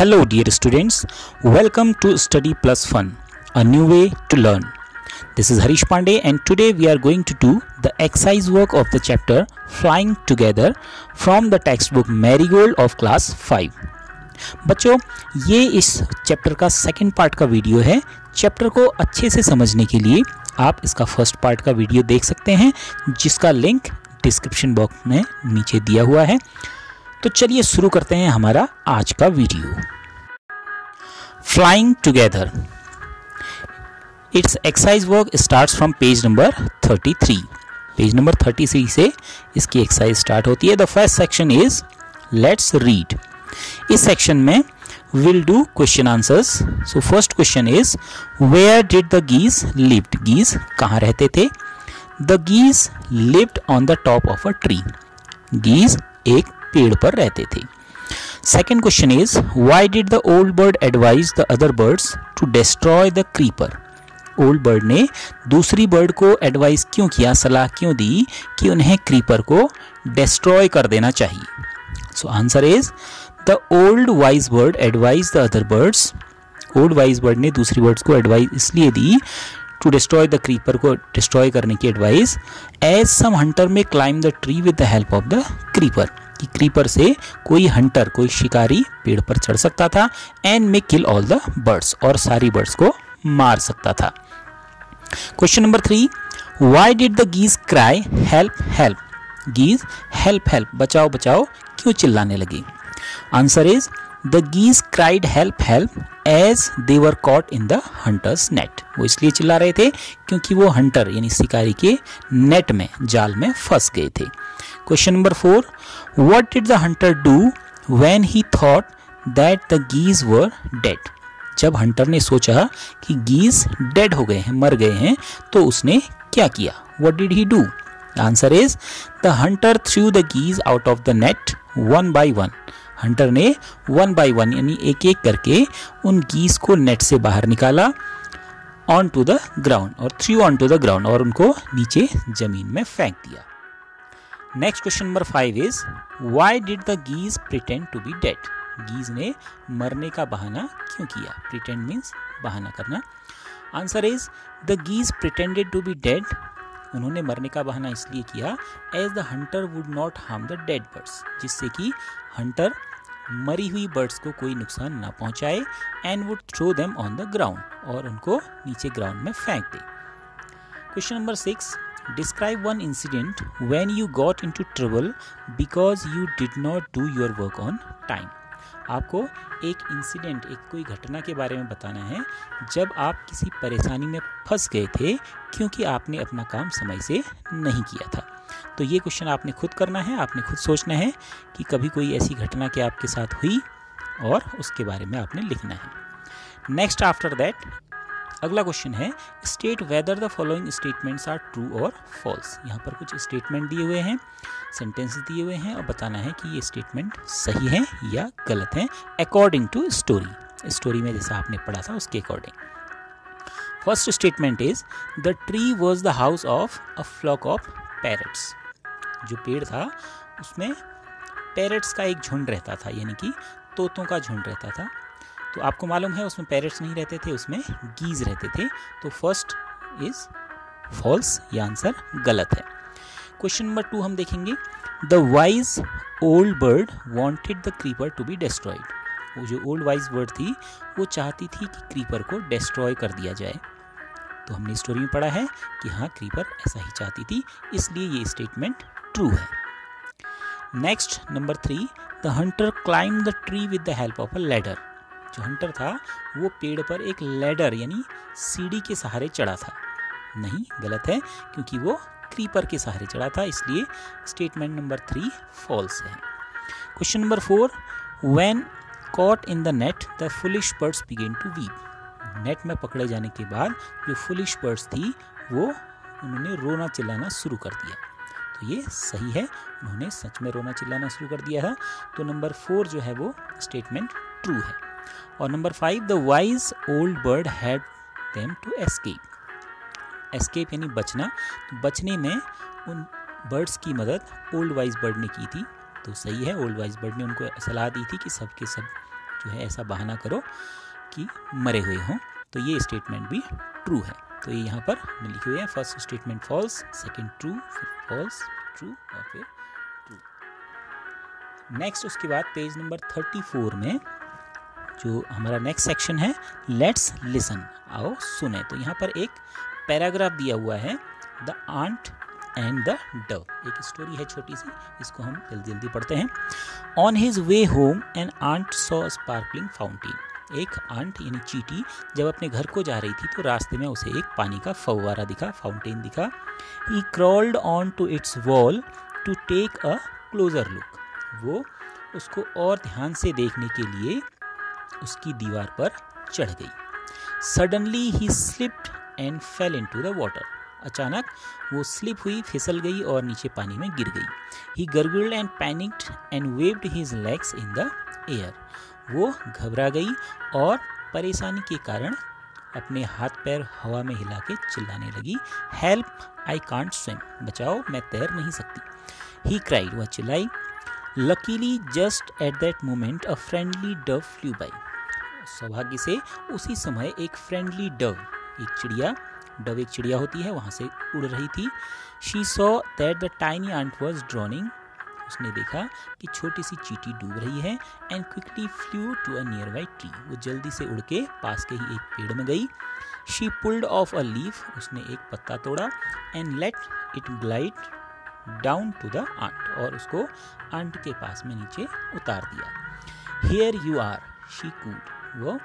Hello dear students, welcome to Study Plus Fun, a new way to learn. This is Harish Pandey and today we are going to do the exercise work of the chapter Flying Together from the textbook Marigold of class 5. बच्चों, ये इस chapter का second part का video है. Chapter को अच्छे से समझने के लिए आप इसका फर्स्ट पार्ट का वीडियो देख सकते हैं जिसका लिंक डिस्क्रिप्शन बॉक्स में नीचे दिया हुआ है. तो चलिए शुरू करते हैं हमारा आज का video. Flying together. It's exercise work starts from page number 33. Page number 33 से इसकी एक्सरसाइज स्टार्ट होती है. The first section is let's read. इस सेक्शन में will do question answers. So first question is where did the geese lived. Geese कहाँ रहते थे? The geese lived on the top of a tree. Geese एक पेड़ पर रहते थे. Second question is why did the old bird advise the other birds to destroy the creeper. Old bird ने दूसरी बर्ड को एडवाइस क्यों किया, सलाह क्यों दी कि उन्हें क्रीपर को डिस्ट्रॉय कर देना चाहिए? So answer is the old wise bird advise the other birds. Old wise bird ने दूसरी बर्ड्स को एडवाइस इसलिए दी टू डिस्ट्रॉय द क्रीपर, को डिस्ट्रॉय करने की एडवाइस, एज सम हंटर में climb the tree with the help of the creeper. कि creeper से कोई हंटर, कोई शिकारी पेड़ पर चढ़ सकता था and may kill all the birds, और सारी बर्ड्स को मार सकता था. Question number 3, why did the geese cry help help. Geese help help, बचाओ बचाओ क्यों चिल्लाने लगे? Answer is the geese cried help help as they were caught in the hunter's net. वो इसलिए चिल्ला रहे थे क्योंकि वो हंटर यानी शिकारी के नेट में, जाल में फंस गए थे. Question number 4, what did the hunter do when he thought that the geese were dead. जब हंटर ने सोचा कि गीज डेड हो गए हैं, मर गए हैं, तो उसने क्या किया? What did he do? Answer is the hunter threw the geese out of the net one by one. Hunter ने वन बाय वन यानी एक एक करके उन गीज को नेट से बाहर निकाला ऑन टू द ग्राउंड, और threw on to the ground, और उनको नीचे जमीन में फेंक दिया. Next question number 5 is why did the geese pretend to be dead. Geese ने मरने का बहाना क्यों किया? प्रिटेंड मीन्स बहाना करना. Answer is the geese pretended to be dead. उन्होंने मरने का बहाना इसलिए किया as the hunter would not harm the dead birds, जिससे कि हंटर मरी हुई बर्ड्स को कोई नुकसान ना पहुंचाए, and would throw them on the ground, और उनको नीचे ग्राउंड में फेंक दे. Question number 6, describe one incident when you got into trouble because you did not do your work on time. आपको एक इंसिडेंट, एक कोई घटना के बारे में बताना है जब आप किसी परेशानी में फंस गए थे क्योंकि आपने अपना काम समय से नहीं किया था. तो ये क्वेश्चन आपने खुद करना है, आपने खुद सोचना है कि कभी कोई ऐसी घटना क्या आपके साथ हुई और उसके बारे में आपने लिखना है. नेक्स्ट आफ्टर दैट अगला क्वेश्चन है state whether the following statements are true और फॉल्स. यहाँ पर कुछ स्टेटमेंट दिए हुए हैं, सेंटेंस दिए हुए हैं, और बताना है कि ये स्टेटमेंट सही है या गलत है अकॉर्डिंग टू स्टोरी. स्टोरी में जैसा आपने पढ़ा था उसके according. First statement is the tree was the house of a flock of parrots. जो पेड़ था उसमें पैरट्स का एक झुंड रहता था, यानी कि तोतों का झुंड रहता था. तो आपको मालूम है उसमें पैरट्स नहीं रहते थे, उसमें गीज रहते थे. तो फर्स्ट इज फॉल्स, यह आंसर गलत है. क्वेश्चन नंबर 2 हम देखेंगे the wise old bird wanted the creeper to be destroyed. वो जो ओल्ड वाइज बर्ड थी वो चाहती थी कि क्रीपर को डिस्ट्रॉय कर दिया जाए. तो हमने स्टोरी में पढ़ा है कि हाँ, क्रीपर ऐसा ही चाहती थी, इसलिए ये स्टेटमेंट ट्रू है. Next number 3, the Hunter climb the tree with the help of a ladder. जो हंटर था वो पेड़ पर एक लैडर यानी सीढ़ी के सहारे चढ़ा था. नहीं, गलत है क्योंकि वो क्रीपर के सहारे चढ़ा था, इसलिए स्टेटमेंट नंबर 3 फॉल्स है. Question number 4, when caught in the net the foolish birds began to weep. Net में पकड़े जाने के बाद जो फुलिश बर्ड्स थी वो उन्होंने रोना चिल्लाना शुरू कर दिया. तो ये सही है, उन्होंने सच में रोना चिल्लाना शुरू कर दिया था. तो नंबर 4 जो है वो स्टेटमेंट ट्रू है. और number 5, the wise old bird had them to escape. Escape यानी बचना. तो बचने में उन बर्ड्स की मदद ओल्ड वाइज बर्ड ने की थी. तो सही है, ओल्ड वाइज बर्ड ने उनको सलाह दी थी कि सब के सब जो है ऐसा बहाना करो कि मरे हुए हों, तो ये स्टेटमेंट भी ट्रू है। तो ये यहाँ पर लिखी हुई है, first statement false, second true, फिर फॉल्स, ट्रू और फिर ट्रू। नेक्स्ट उसके बाद पेज नंबर 34 में जो हमारा नेक्स्ट सेक्शन है, लेट्स लिसन, आओ सुने। तो यहाँ पर एक पैराग्राफ दिया हुआ है, the ant and the dove. एक स्टोरी है छोटी सी, इसको हम जल्दी जल्दी पढ़ते हैं। On his way home an ant saw sparkling fountain. एक आंट यानी चींटी जब अपने घर को जा रही थी तो रास्ते में उसे एक पानी का फव्वारा दिखा, फाउंटेन दिखा। He crawled on to its wall to take a closer look. वो उसको और ध्यान से देखने के लिए उसकी दीवार पर चढ़ गई। Suddenly he slipped and fail into the water. अचानक वो स्लिप हुई, फिसल गई और नीचे पानी में गिर गई। He gurgled and panicked and waved his legs in the air. वो घबरा गई और परेशानी के कारण अपने हाथ पैर हवा में हिला के चिल्लाने लगी, हेल्प आई कांट स्विम। बचाओ, मैं तैर नहीं सकती। ही क्राइड, वह चिल्लाई। Luckily just at that moment a friendly Dove flu by. सौभाग्य से उसी समय एक फ्रेंडली डव, एक चिड़िया, डव एक चिड़िया होती है, वहाँ से उड़ रही थी। She saw that the tiny ant was drowning. उसने देखा कि छोटी सी चींटी डूब रही है। And quickly flew to a nearby tree. वो जल्दी से उड़ के पास के ही एक पेड़ में गई। She pulled off a leaf. उसने एक पत्ता तोड़ा। And let it glide down to the ant. और उसको आंट के पास में नीचे उतार दिया। Here you are, she cooed. वो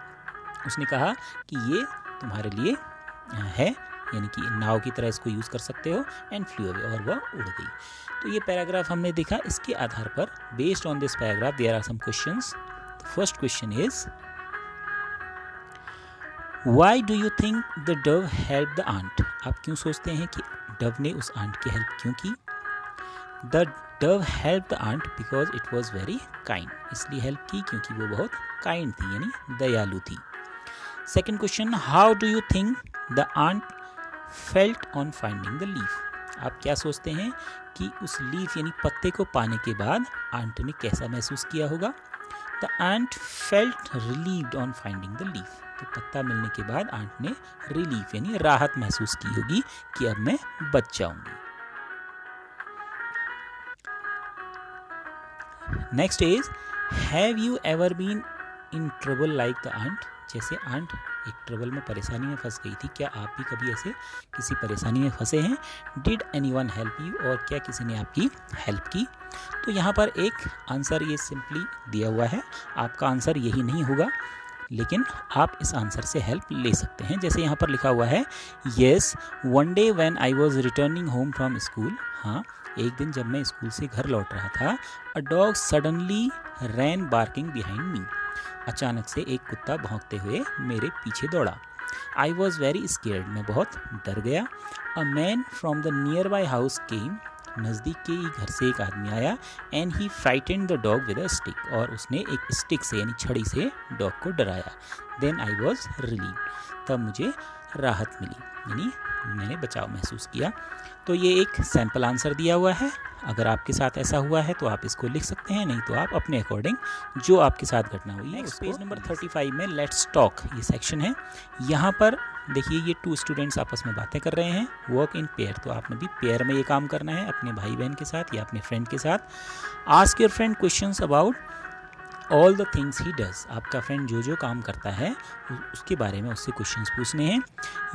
उसने कहा कि ये तुम्हारे लिए है, यानी कि नाव की तरह इसको यूज़ कर सकते हो। एंड फ्लू अवे, और वह उड़ गई। तो ये पैराग्राफ हमने देखा। इसके आधार पर based on this paragraph there are some questions. The first question is, why do you think the dove help the ant? आप क्यों सोचते हैं कि डव ने उस आंट की हेल्प क्यों की? The dove help the ant because it was very kind. इसलिए हेल्प की क्योंकि वो बहुत काइंड थी, यानी दयालु थी। Second question, how do you think the ant felt on finding the leaf? आप क्या सोचते हैं कि उस लीफ यानी पत्ते को पाने के बाद आंट ने कैसा महसूस किया होगा? The ant felt relieved on finding the leaf. तो पत्ता मिलने के बाद आंट ने रिलीफ यानी राहत महसूस की होगी कि अब मैं बच जाऊंगी। Next is, have you ever been in trouble like the ant? जैसे आंट एक ट्रबल में, परेशानी में फंस गई थी, क्या आप भी कभी ऐसे किसी परेशानी में फंसे हैं? Did anyone help you? और क्या किसी ने आपकी हेल्प की? तो यहाँ पर एक आंसर ये सिंपली दिया हुआ है। आपका आंसर यही नहीं होगा, लेकिन आप इस आंसर से हेल्प ले सकते हैं। जैसे यहाँ पर लिखा हुआ है, yes one day when I was returning home from school. हाँ, एक दिन जब मैं स्कूल से घर लौट रहा था, a dog suddenly ran barking behind me. अचानक से एक कुत्ता भौंकते हुए मेरे पीछे दौड़ा। आई वॉज वेरी स्केर्ड, मैं बहुत डर गया। A man from the nearby house came, नज़दीक के ही घर से एक आदमी आया। And he frightened the dog with a stick, और उसने एक स्टिक से यानी छड़ी से डॉग को डराया। देन आई वॉज रिलीव, तब मुझे राहत मिली, यानी मैंने बचाव महसूस किया। तो ये एक सैम्पल आंसर दिया हुआ है। अगर आपके साथ ऐसा हुआ है तो आप इसको लिख सकते हैं, नहीं तो आप अपने अकॉर्डिंग जो आपके साथ घटना हुई है। नेक्स्ट पेज नंबर 35 में लेट्स टॉक ये सेक्शन है। यहाँ पर देखिए ये 2 स्टूडेंट्स आपस में बातें कर रहे हैं, वर्क इन पेयर। तो आपने भी पेयर में ये काम करना है अपने भाई बहन के साथ या अपने फ्रेंड के साथ। Ask your friend questions about all the things he does. आपका फ्रेंड जो जो काम करता है उसके बारे में उससे क्वेश्चंस पूछने हैं।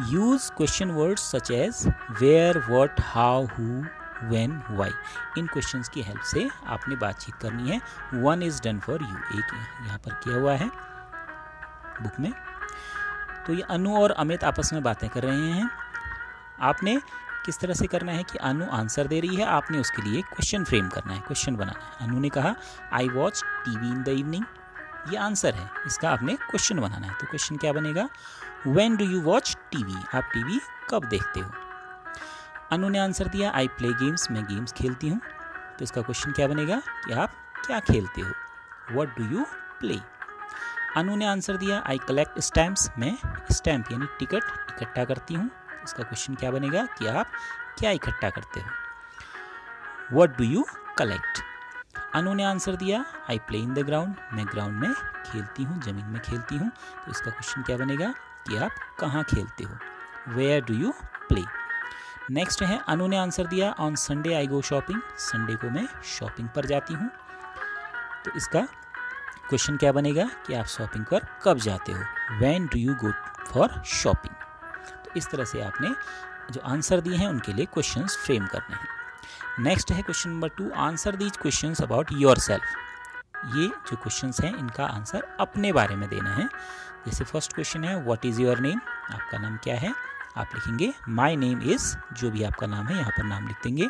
Use question words such as where, what, how, who, when, why. इन क्वेश्चंस की हेल्प से आपने बातचीत करनी है। One is done for you, एक यहाँ पर किया हुआ है बुक में। तो ये अनु और अमित आपस में बातें कर रहे हैं। आपने किस तरह से करना है कि अनु आंसर दे रही है, आपने उसके लिए क्वेश्चन फ्रेम करना है, क्वेश्चन बनाना है। अनु ने कहा I watch TV in the evening, ये आंसर है, इसका आपने क्वेश्चन बनाना है। तो क्वेश्चन क्या बनेगा? When do you watch TV, आप टीवी कब देखते हो? अनु ने आंसर दिया आई प्ले गेम्स, मैं गेम्स खेलती हूँ। तो इसका क्वेश्चन क्या बनेगा कि आप क्या खेलते हो? What do you play? Anu ने आंसर दिया आई कलेक्ट स्टैम्प्स, मैं स्टैम्प यानी टिकट इकट्ठा करती हूँ। इसका क्वेश्चन क्या बनेगा कि आप क्या इकट्ठा करते हो? What do you collect? Anu ने आंसर दिया I play in the ground, मैं ग्राउंड में खेलती हूँ, ज़मीन में खेलती हूँ। तो इसका क्वेश्चन क्या बनेगा कि आप कहाँ खेलते हो, where do you play. Next है अनु ने आंसर दिया on Sunday I go shopping, Sunday को मैं शॉपिंग पर जाती हूँ। तो इसका क्वेश्चन क्या बनेगा कि आप शॉपिंग पर कब जाते हो, when do you go for shopping. तो इस तरह से आपने जो आंसर दिए हैं उनके लिए क्वेश्चंस फ्रेम करने हैं। नेक्स्ट है question number 2, answer these questions about yourself. ये जो क्वेश्चंस हैं इनका आंसर अपने बारे में देना है। जैसे फर्स्ट क्वेश्चन है व्हाट इज़ योर नेम, आपका नाम क्या है, आप लिखेंगे माई नेम इज़, जो भी आपका नाम है यहाँ पर नाम लिख देंगे।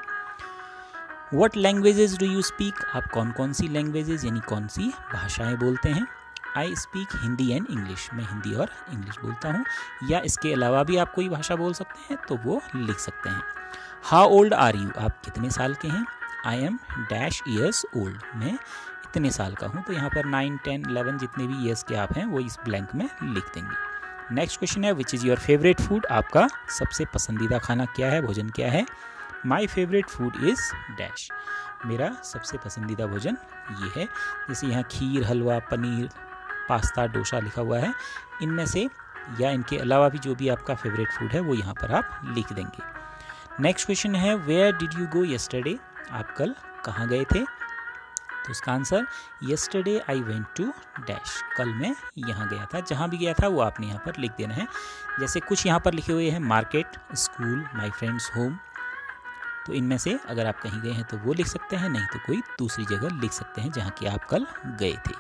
What languages do you speak, आप कौन कौन सी लैंग्वेजेस यानी कौन सी भाषाएं बोलते हैं। I speak Hindi and English, मैं हिंदी और इंग्लिश बोलता हूँ, या इसके अलावा भी आप कोई भाषा बोल सकते हैं तो वो लिख सकते हैं। हाउ ओल्ड आर यू, आप कितने साल के हैं। I am dash years old, मैं इतने साल का हूँ। तो यहाँ पर 9, 10, 11 जितने भी ईयर्स के आप हैं वो इस ब्लैंक में लिख देंगे। नेक्स्ट क्वेश्चन है which is your favourite food, आपका सबसे पसंदीदा खाना क्या है, भोजन क्या है। My favourite food is dash, मेरा सबसे पसंदीदा भोजन ये है। जैसे यहाँ खीर, हलवा, पनीर, पास्ता, डोसा लिखा हुआ है, इनमें से या इनके अलावा भी जो भी आपका फेवरेट फूड है वो यहाँ पर आप लिख देंगे। नेक्स्ट क्वेश्चन है where did you go yesterday, आप कल कहाँ गए थे। तो इसका answer yesterday I went to dash, कल मैं यहाँ गया था, जहाँ भी गया था वो आपने यहाँ पर लिख देना है। जैसे कुछ यहाँ पर लिखे हुए हैं market, school, my friends home, तो इनमें से अगर आप कहीं गए हैं तो वो लिख सकते हैं, नहीं तो कोई दूसरी जगह लिख सकते हैं जहाँ कि आप कल गए थे।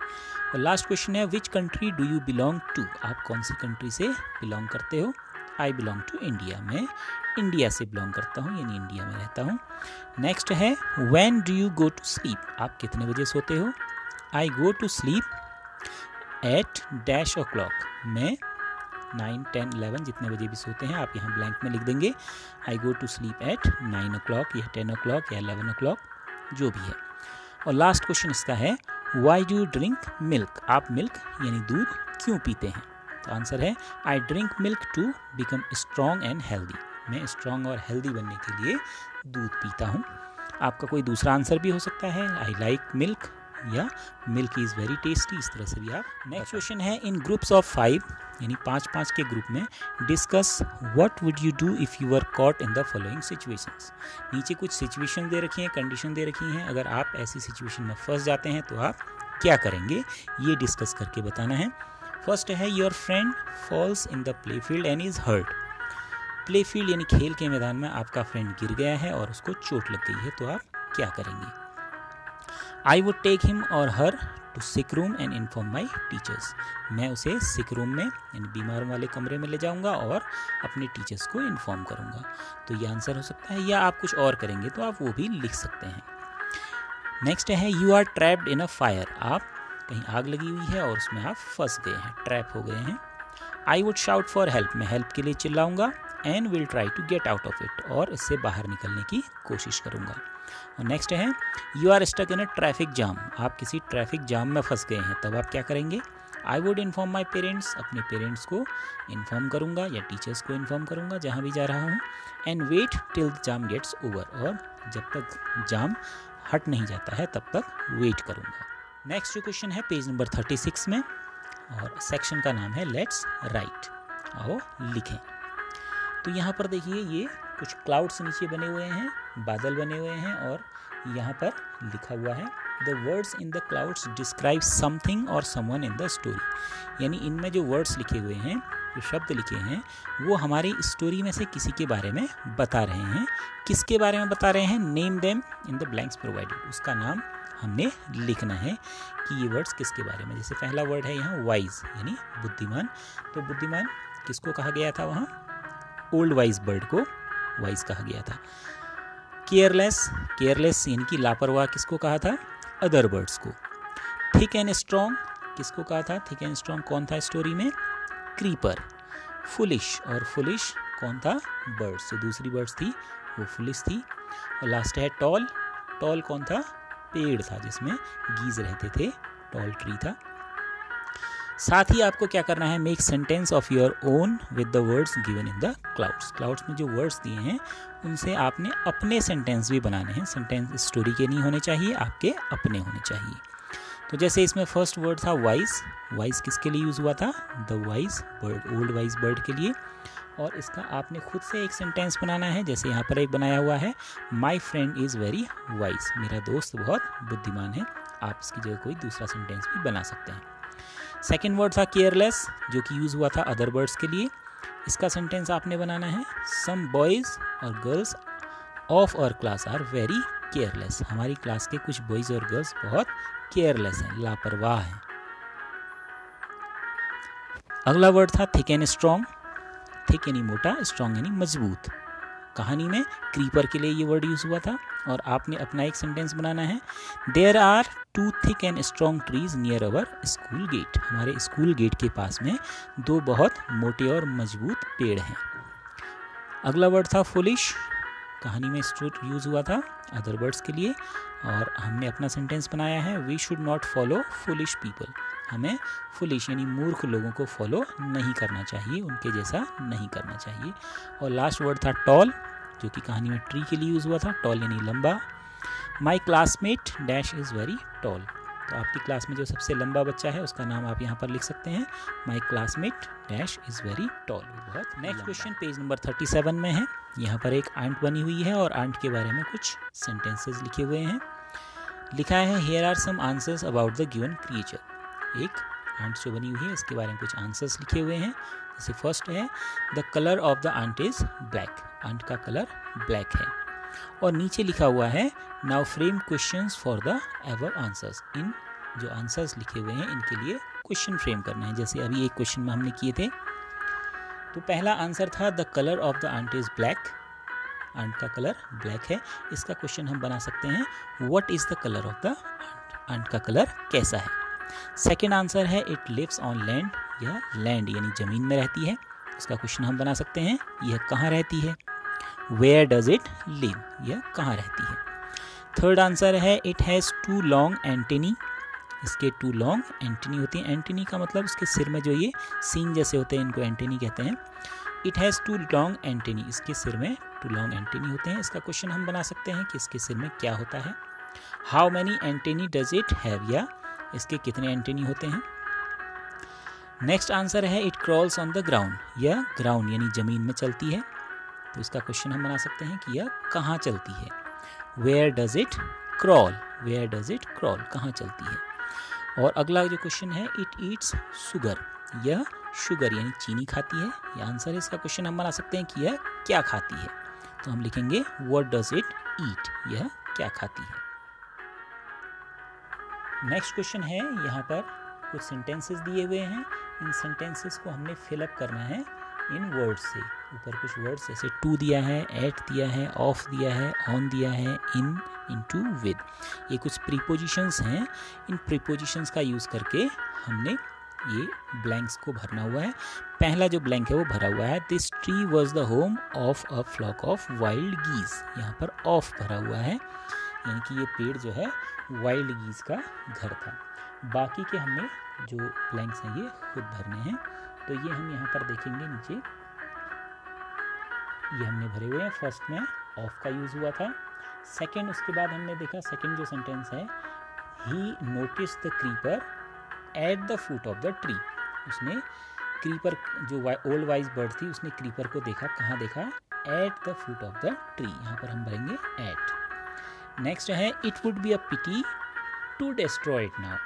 और लास्ट क्वेश्चन है which country do you belong to, आप कौन सी कंट्री से बिलोंग करते हो। आई बिलोंग टू इंडिया, मैं इंडिया से बिलोंग करता हूँ यानी इंडिया में रहता हूँ। नेक्स्ट है when do you go to sleep, आप कितने बजे सोते हो। I go to sleep at dash o'clock, मैं 9, 10, 11 जितने बजे भी सोते हैं आप यहाँ ब्लैंक में लिख देंगे। I go to sleep at 9 o'clock या 10 o'clock या 11 o'clock, जो भी है। और लास्ट क्वेश्चन इसका है why do you drink milk, आप मिल्क यानी दूध क्यों पीते हैं। तो आंसर है I drink milk to become strong and healthy, मैं स्ट्रॉन्ग और हेल्दी बनने के लिए दूध पीता हूँ। आपका कोई दूसरा आंसर भी हो सकता है, आई लाइक मिल्क या मिल्क इज़ वेरी टेस्टी, इस तरह से भी आप। नेक्स्ट क्वेश्चन है इन ग्रुप्स ऑफ 5 यानी 5-5 के ग्रुप में discuss what would you do if you were caught in the following situations. नीचे कुछ सिचुएशन दे रखी हैं, कंडीशन दे रखी हैं, अगर आप ऐसी सिचुएशन में फंस जाते हैं तो आप क्या करेंगे, ये डिस्कस करके बताना है। फर्स्ट है your friend falls in the play field and is hurt, play field यानी खेल के मैदान में आपका फ्रेंड गिर गया है और उसको चोट लग गई है, तो आप क्या करेंगे। I would take him or her to sick room and inform my teachers, मैं उसे सिक रूम में यानी बीमारों वाले कमरे में ले जाऊंगा और अपने टीचर्स को इन्फॉर्म करूंगा। तो ये आंसर हो सकता है, या आप कुछ और करेंगे तो आप वो भी लिख सकते हैं। नेक्स्ट है you are trapped in a fire, आप कहीं आग लगी हुई है और उसमें आप फंस गए हैं, ट्रैप हो गए हैं। I would shout for help, मैं हेल्प के लिए चिल्लाऊंगा। And will try to get out of it, और इससे बाहर निकलने की कोशिश करूंगा। और नेक्स्ट है you are stuck in a traffic jam, आप किसी ट्रैफिक जाम में फंस गए हैं, तब आप क्या करेंगे। I would inform my parents, अपने पेरेंट्स को इन्फॉर्म करूंगा या टीचर्स को इन्फॉर्म करूंगा जहाँ भी जा रहा हूँ। And wait till the jam gets over, और जब तक जाम हट नहीं जाता है तब तक वेट करूंगा। नेक्स्ट जो क्वेश्चन है पेज नंबर 36 में, और सेक्शन का नाम है लेट्स राइट, आओ लिखें। तो यहाँ पर देखिए ये कुछ क्लाउड्स नीचे बने हुए हैं, बादल बने हुए हैं, और यहाँ पर लिखा हुआ है the words in the clouds describe something और समवन इन द स्टोरी, यानी इनमें जो वर्ड्स लिखे हुए हैं, जो शब्द लिखे हैं, वो हमारी स्टोरी में से किसी के बारे में बता रहे हैं। किसके बारे में बता रहे हैं, name them in the blanks provided, उसका नाम हमने लिखना है कि ये वर्ड्स किसके बारे में। जैसे पहला वर्ड है यहाँ वाइज यानी बुद्धिमान, तो बुद्धिमान किसको कहा गया था, वहाँ ओल्ड वाइज बर्ड को वाइज कहा गया था। केयरलेस, केयरलेस यानी कि लापरवाह किसको कहा था, अदर बर्ड्स को। थिक एंड स्ट्रॉन्ग किसको कहा था, थिक एंड स्ट्रॉन्ग कौन था स्टोरी में, क्रीपर। फुलिश, और फुलिश कौन था, बर्ड्स, जो दूसरी बर्ड्स थी वो फुलिश थी। और लास्ट है टॉल, टॉल कौन था, पेड़ था जिसमें गीज रहते थे, टॉल ट्री था। साथ ही आपको क्या करना है, make sentence of your own with the words given in the clouds. Clouds में जो वर्ड्स दिए हैं उनसे आपने अपने सेंटेंस भी बनाने हैं। सेंटेंस स्टोरी के नहीं होने चाहिए, आपके अपने होने चाहिए। तो जैसे इसमें फर्स्ट वर्ड था वाइज। वाइज किसके लिए यूज़ हुआ था? The wise bird, old wise bird के लिए। और इसका आपने खुद से एक सेंटेंस बनाना है। जैसे यहाँ पर एक बनाया हुआ है, my friend is very wise, मेरा दोस्त बहुत बुद्धिमान है। आप इसकी जगह कोई दूसरा सेंटेंस भी बना सकते हैं। सेकेंड वर्ड था केयरलेस, जो कि यूज़ हुआ था अदर बर्ड्स के लिए। इसका सेंटेंस आपने बनाना है, सम बॉयज़ और girls of our class are very careless, हमारी क्लास के कुछ बॉयज़ और गर्ल्स बहुत केयरलेस हैं, लापरवाह हैं। अगला वर्ड था थिक एंड स्ट्रॉन्ग। थिक यानी मोटा, स्ट्रॉन्ग यानी मजबूत। कहानी में क्रीपर के लिए ये वर्ड यूज़ हुआ था। और आपने अपना एक सेंटेंस बनाना है, there are 2 thick and strong trees near our school gate, हमारे स्कूल गेट के पास में 2 बहुत मोटे और मजबूत पेड़ हैं। अगला वर्ड था फुलिश। कहानी में यूज़ हुआ था अदर वर्ड्स के लिए। और हमने अपना सेंटेंस बनाया है, we should not follow foolish people, हमें फुलिश यानी मूर्ख लोगों को फॉलो नहीं करना चाहिए, उनके जैसा नहीं करना चाहिए। और लास्ट वर्ड था टॉल, जो कि कहानी में ट्री के लिए यूज़ हुआ था। टॉल यानी लंबा। माई classmate dash is very tall, तो आपकी क्लास में जो सबसे लंबा बच्चा है उसका नाम आप यहाँ पर लिख सकते हैं, माई classmate dash is very tall. बहुत नेक्स्ट क्वेश्चन पेज नंबर 37 में है। यहाँ पर एक आंट बनी हुई है और आंट के बारे में कुछ सेंटेंसेस लिखे हुए हैं। लिखा है, here are some answers about the given creature. एक आंट जो बनी हुई है इसके बारे में कुछ आंसर्स लिखे हुए हैं। जैसे फर्स्ट है, the colour of the ant is black, ant का कलर ब्लैक है। और नीचे लिखा हुआ है, now frame questions for the above answers, इन जो आंसर्स लिखे हुए हैं इनके लिए क्वेश्चन फ्रेम करना है। जैसे अभी एक क्वेश्चन में हमने किए थे। तो पहला आंसर था, the colour of the ant is black, ant का कलर ब्लैक है। इसका क्वेश्चन हम बना सकते हैं, what is the colour of the ant, ant का कलर कैसा है। सेकेंड आंसर है, इट लिव्स ऑन लैंड, यह लैंड यानी जमीन में रहती है। इसका क्वेश्चन हम बना सकते हैं, यह कहाँ रहती है। वेयर डज इट लिव, यह कहाँ रहती है। थर्ड आंसर है, इट हैज़ 2 लॉन्ग एंटेनी, इसके 2 लॉन्ग एंटेनी होती हैं। एंटेनी का मतलब उसके सिर में जो ये सींग जैसे होते हैं, इनको एंटेनी कहते हैं। इट हैज़ 2 लॉन्ग एंटेनी, इसके सिर में 2 लॉन्ग एंटेनी होते हैं। इसका क्वेश्चन हम बना सकते हैं कि इसके सिर में क्या होता है। How many antennae does it have, या इसके कितने एंटेनी होते हैं। नेक्स्ट आंसर है, it crawls on the ground, यह ग्राउंड यानी जमीन में चलती है। तो इसका क्वेश्चन हम बना सकते हैं कि यह कहाँ चलती है। Where does it crawl, where does it crawl, कहाँ चलती है। और अगला जो क्वेश्चन है, इट ईट्स शुगर, यह शुगर यानी चीनी खाती है। यह आंसर है। इसका क्वेश्चन हम बना सकते हैं कि यह क्या खाती है। तो हम लिखेंगे, व्हाट डज इट ईट, यह क्या खाती है। नेक्स्ट क्वेश्चन है, यहाँ पर कुछ सेंटेंसेस दिए हुए हैं। इन सेंटेंसेस को हमने फिलअप करना है इन वर्ड्स से। ऊपर कुछ वर्ड्स जैसे टू दिया है, एट दिया है, ऑफ दिया है, ऑन दिया है, इन, इनटू, विद, ये कुछ प्रीपोजिशंस हैं। इन प्रीपोजिशंस का यूज़ करके हमने ये ब्लैंक्स को भरना हुआ है। पहला जो ब्लैंक है वो भरा हुआ है, this tree was the home of a flock of wild geese, यहाँ पर ऑफ भरा हुआ है, यानी कि ये पेड़ जो है वाइल्ड गीज का घर था। बाकी के हमने जो ब्लैंक्स हैं ये खुद भरने हैं। तो ये हम यहाँ पर देखेंगे नीचे, ये हमने भरे हुए हैं। फर्स्ट में ऑफ का यूज़ हुआ था। सेकंड, उसके बाद हमने देखा सेकंड जो सेंटेंस है, he notice the creeper at the foot of the tree, उसने क्रीपर जो ओल्ड वाइज बर्ड थी उसने क्रीपर को देखा, कहाँ देखा, at the foot of the tree, यहाँ पर हम भरेंगे एट। नेक्स्ट है, it would be a pity to destroy it now,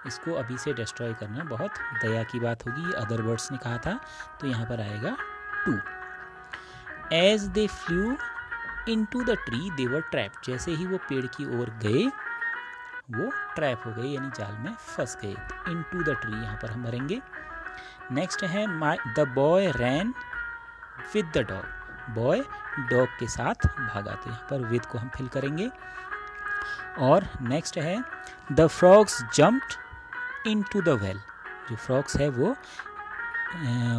इसको अभी से डिस्ट्रॉय करना बहुत दया की बात होगी, अदर वर्ड्स ने कहा था, तो यहाँ पर आएगा to. As they flew into the tree they were trapped, जैसे ही वो पेड़ की ओर गए वो ट्रैप हो गए यानी जाल में फंस गए। तो इनटू द ट्री यहाँ पर हम भरेंगे। नेक्स्ट है, the boy ran with the dog, boy dog के साथ भागा, तो यहाँ पर विद को हम फिल करेंगे। और नेक्स्ट है, the frogs jumped into the well, जो फ्रॉग्स है वो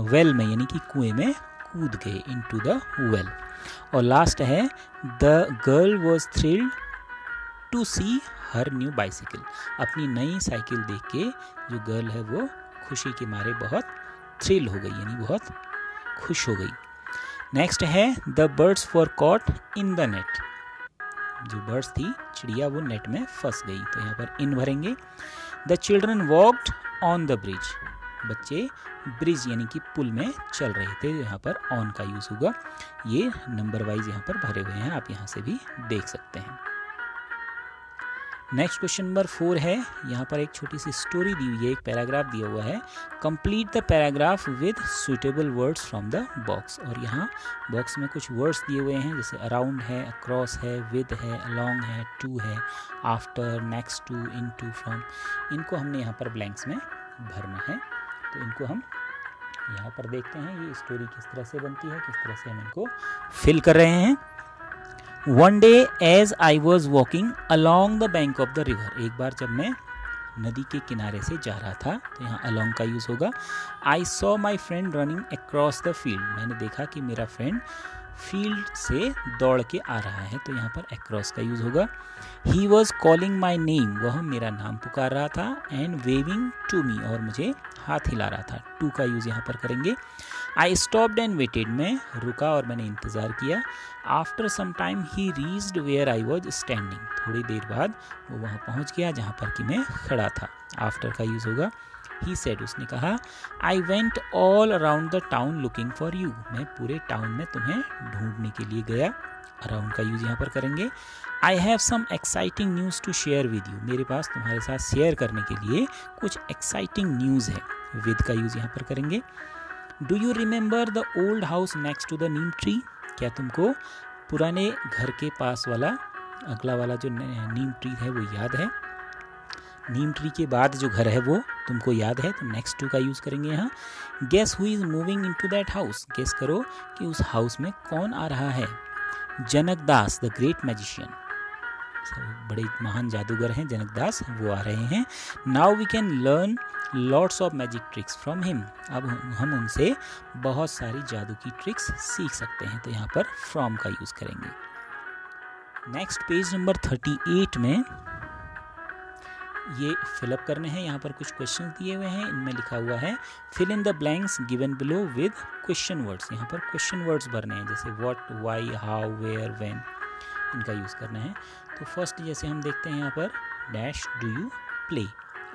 वेल में यानी कि कुएं में कूद गए, इनटू द वेल। और लास्ट है, the girl was thrilled to see her new bicycle, अपनी नई साइकिल देख के जो गर्ल है वो खुशी के मारे बहुत थ्रिल हो गई, यानी बहुत खुश हो गई। नेक्स्ट है the birds were caught in the net. जो बर्ड्स थी, चिड़िया, वो नेट में फंस गई, तो यहाँ पर इन भरेंगे। The children walked on the bridge. बच्चे ब्रिज यानी कि पुल में चल रहे थे, यहाँ पर ऑन का यूज होगा। ये नंबर वाइज यहाँ पर भरे हुए हैं, आप यहाँ से भी देख सकते हैं। नेक्स्ट क्वेश्चन नंबर 4 है, यहाँ पर एक छोटी सी स्टोरी दी हुई है, एक पैराग्राफ दिया हुआ है। Complete the paragraph with suitable words from the box. और यहाँ बॉक्स में कुछ वर्ड्स दिए हुए हैं, जैसे अराउंड है, अक्रॉस है, विद है, अलॉन्ग है, टू है, after, next to, into, from. इनको हमने यहाँ पर ब्लैंक्स में भरना है, तो इनको हम यहाँ पर देखते हैं ये स्टोरी किस तरह से बनती है, किस तरह से हम इनको फिल कर रहे हैं। One day as I was walking along the bank of the river, एक बार जब मैं नदी के किनारे से जा रहा था, तो यहाँ along का यूज होगा। I saw my friend running across the field, मैंने देखा कि मेरा फ्रेंड फील्ड से दौड़ के आ रहा है, तो यहाँ पर across का यूज होगा। He was calling my name, वह मेरा नाम पुकार रहा था। And waving to me, और मुझे हाथ हिला रहा था। टू का यूज यहाँ पर करेंगे। I stopped and waited, मैं रुका और मैंने इंतज़ार किया। After some time he reached where I was standing, थोड़ी देर बाद वो वहाँ पहुँच गया जहाँ पर कि मैं खड़ा था। After का यूज़ होगा। He said, उसने कहा, I went all around the town looking for you, मैं पूरे टाउन में तुम्हें ढूंढने के लिए गया। Around का यूज़ यहाँ पर करेंगे। I have some exciting news to share with you, मेरे पास तुम्हारे साथ शेयर करने के लिए कुछ exciting news है। With का यूज़ यहाँ पर करेंगे। Do you remember the old house next to the neem tree? क्या तुमको पुराने घर के पास वाला अगला वाला जो नीम ट्री है वो याद है? नीम ट्री के बाद जो घर है वो तुमको याद है, तो नेक्स्ट टू का यूज़ करेंगे यहाँ। Guess who is moving into that house? Guess करो कि उस हाउस में कौन आ रहा है? Janak Das, the great magician, बड़े महान जादूगर हैं जनक दास, वो आ रहे हैं। Now we can learn lots of magic tricks from him, अब हम उनसे बहुत सारी जादू की ट्रिक्स सीख सकते हैं, तो यहाँ पर फ्रॉम का यूज़ करेंगे। नेक्स्ट पेज नंबर 38 में ये फिलअप करने हैं, यहाँ पर कुछ क्वेश्चन दिए हुए हैं, इनमें लिखा हुआ है fill in the blanks given below with question words. यहाँ पर क्वेश्चन वर्ड्स भरने हैं, जैसे what, why, how, where, when, इनका यूज़ करना है। तो फर्स्ट जैसे हम देखते हैं यहाँ पर डैश डू यू प्ले,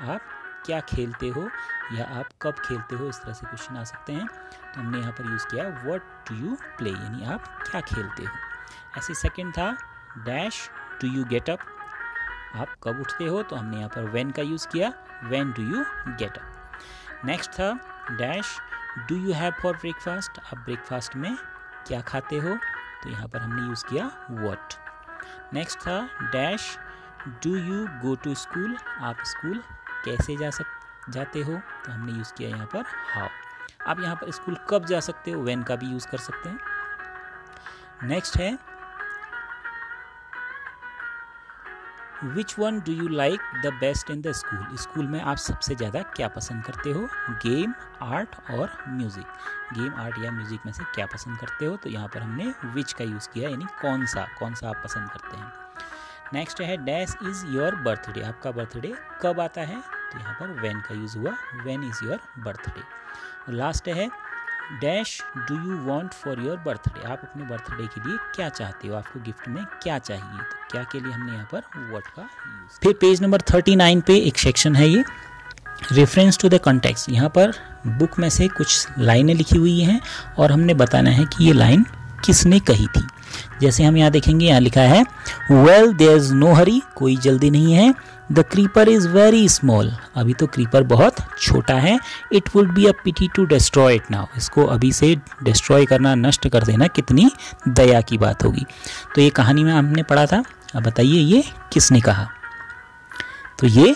आप क्या खेलते हो या आप कब खेलते हो, इस तरह से क्वेश्चन आ सकते हैं। तो हमने यहाँ पर यूज़ किया व्हाट डू यू प्ले, यानी आप क्या खेलते हो। ऐसे सेकंड था dash do you get up, आप कब उठते हो, तो हमने यहाँ पर व्हेन का यूज़ किया, when do you get up. Next था dash do you have for breakfast, आप ब्रेकफास्ट में क्या खाते हो, तो यहाँ पर हमने यूज़ किया व्हाट। नेक्स्ट था dash do you go to school, आप स्कूल कैसे जाते हो, तो हमने यूज़ किया यहाँ पर हाउ। आप यहाँ पर स्कूल कब जा सकते हो, व्हेन का भी यूज़ कर सकते हैं। नेक्स्ट है which one do you like the best in the school, school में आप सबसे ज़्यादा क्या पसंद करते हो, गेम, आर्ट और म्यूज़िक, गेम, आर्ट या म्यूज़िक में से क्या पसंद करते हो, तो यहाँ पर हमने विच का यूज़ किया, यानी कौन सा आप पसंद करते हैं। नेक्स्ट है डैश इज़ योर बर्थडे, आपका बर्थडे कब आता है, तो यहाँ पर व्हेन का यूज़ हुआ, व्हेन इज़ योर बर्थडे। और लास्ट है dash do you want for your birthday, आप अपने बर्थडे के लिए क्या चाहते हो, आपको गिफ्ट में क्या चाहिए, तो क्या के लिए हमने यहाँ पर व्हाट का यूज़। फिर पेज नंबर 39 पे एक सेक्शन है ये रेफरेंस टू द कॉन्टेक्स्ट, यहाँ पर बुक में से कुछ लाइनें लिखी हुई हैं और हमने बताना है कि ये लाइन किसने कही थी। जैसे हम यहाँ देखेंगे, यहाँ लिखा है well there is no hurry, कोई जल्दी नहीं है। The creeper is very small, अभी तो क्रीपर बहुत छोटा है। It would be a pity to destroy it now, इसको अभी से डिस्ट्रॉय करना, नष्ट कर देना कितनी दया की बात होगी। तो ये कहानी में हमने पढ़ा था, अब बताइए ये किसने कहा, तो ये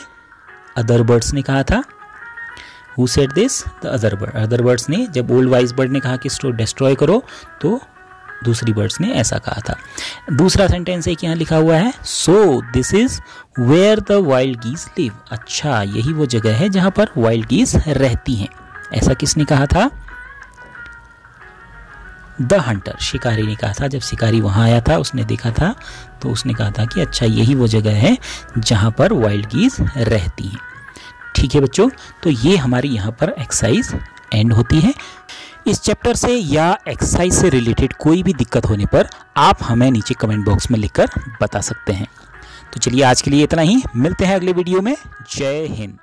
अदर बर्ड्स ने कहा था। Who said this, the other bird, other birds ने, जब ओल्ड वाइज बर्ड ने कहा कि इसको डिस्ट्रॉय करो तो दूसरी बर्ड्स ने ऐसा कहा था। दूसरा सेंटेंस एक यहाँ लिखा हुआ है so this is where the wild geese live, अच्छा यही वो जगह है जहां पर वाइल्ड गीज रहती हैं, ऐसा किसने कहा था, द हंटर, शिकारी ने कहा था। जब शिकारी वहां आया था, उसने देखा था, तो उसने कहा था कि अच्छा यही वो जगह है जहां पर वाइल्ड गीज रहती हैं। ठीक है बच्चों, तो ये हमारी यहाँ पर एक्सरसाइज एंड होती है। इस चैप्टर से या एक्सरसाइज से रिलेटेड कोई भी दिक्कत होने पर आप हमें नीचे कमेंट बॉक्स में लिखकर बता सकते हैं। तो चलिए आज के लिए इतना ही, मिलते हैं अगले वीडियो में। जय हिंद।